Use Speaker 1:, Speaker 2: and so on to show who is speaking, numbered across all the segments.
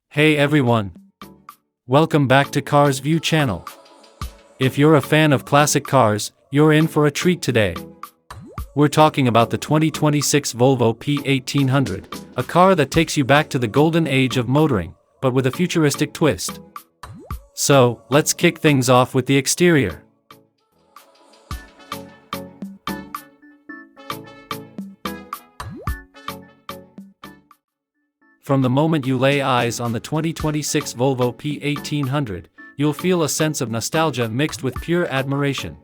Speaker 1: Hey everyone! Welcome back to Cars View channel. If you're a fan of classic cars, you're in for a treat today. We're talking about the 2026 Volvo P1800, a car that takes you back to the golden age of motoring, but with a futuristic twist. So, let's kick things off with the exterior. From the moment you lay eyes on the 2026 Volvo P1800, you'll feel a sense of nostalgia mixed with pure admiration.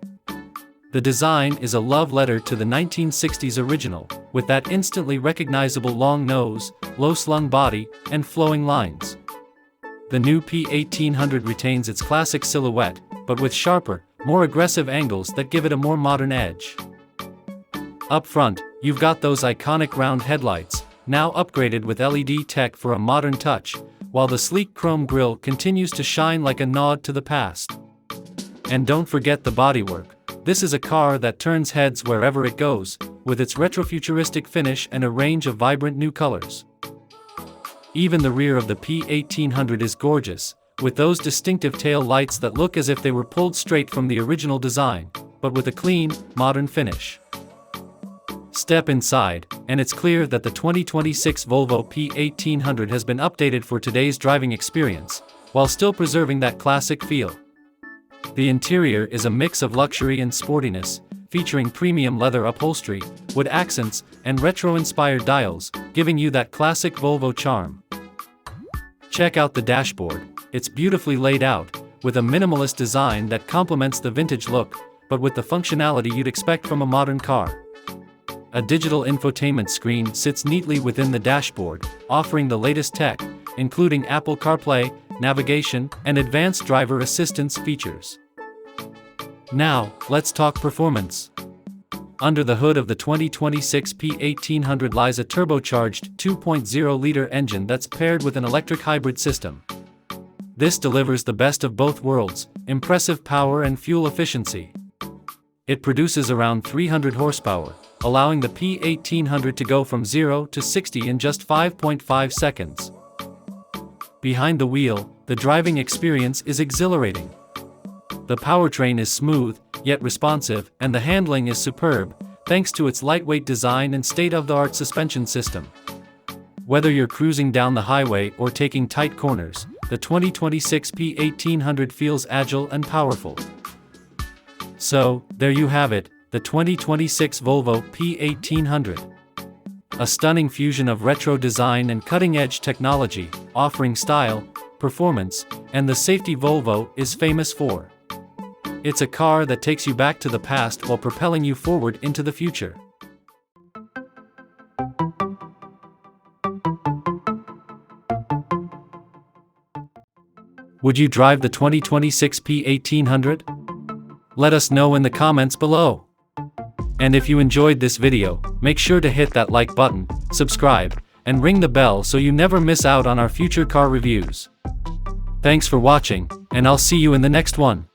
Speaker 1: The design is a love letter to the 1960s original, with that instantly recognizable long nose, low-slung body, and flowing lines. The new P1800 retains its classic silhouette, but with sharper, more aggressive angles that give it a more modern edge. Up front, you've got those iconic round headlights, now upgraded with LED tech for a modern touch, while the sleek chrome grille continues to shine like a nod to the past. And don't forget the bodywork. This is a car that turns heads wherever it goes, with its retrofuturistic finish and a range of vibrant new colors. Even the rear of the P1800 is gorgeous, with those distinctive tail lights that look as if they were pulled straight from the original design, but with a clean, modern finish. Step inside, and it's clear that the 2026 Volvo P1800 has been updated for today's driving experience, while still preserving that classic feel. The interior is a mix of luxury and sportiness, featuring premium leather upholstery, wood accents, and retro-inspired dials, giving you that classic Volvo charm. Check out the dashboard. It's beautifully laid out, with a minimalist design that complements the vintage look, but with the functionality you'd expect from a modern car. A digital infotainment screen sits neatly within the dashboard, offering the latest tech, including Apple CarPlay, navigation, and advanced driver assistance features. Now, let's talk performance. Under the hood of the 2026 P1800 lies a turbocharged 2.0-liter engine that's paired with an electric hybrid system. This delivers the best of both worlds, impressive power and fuel efficiency. It produces around 300 horsepower, allowing the P1800 to go from 0 to 60 in just 5.5 seconds. Behind the wheel, the driving experience is exhilarating. The powertrain is smooth, yet responsive, and the handling is superb, thanks to its lightweight design and state-of-the-art suspension system. Whether you're cruising down the highway or taking tight corners, the 2026 P1800 feels agile and powerful. So, there you have it, the 2026 Volvo P1800. A stunning fusion of retro design and cutting-edge technology, offering style, performance, and the safety Volvo is famous for. It's a car that takes you back to the past while propelling you forward into the future. Would you drive the 2026 P1800? Let us know in the comments below. And if you enjoyed this video, make sure to hit that like button, subscribe, and ring the bell so you never miss out on our future car reviews. Thanks for watching, and I'll see you in the next one.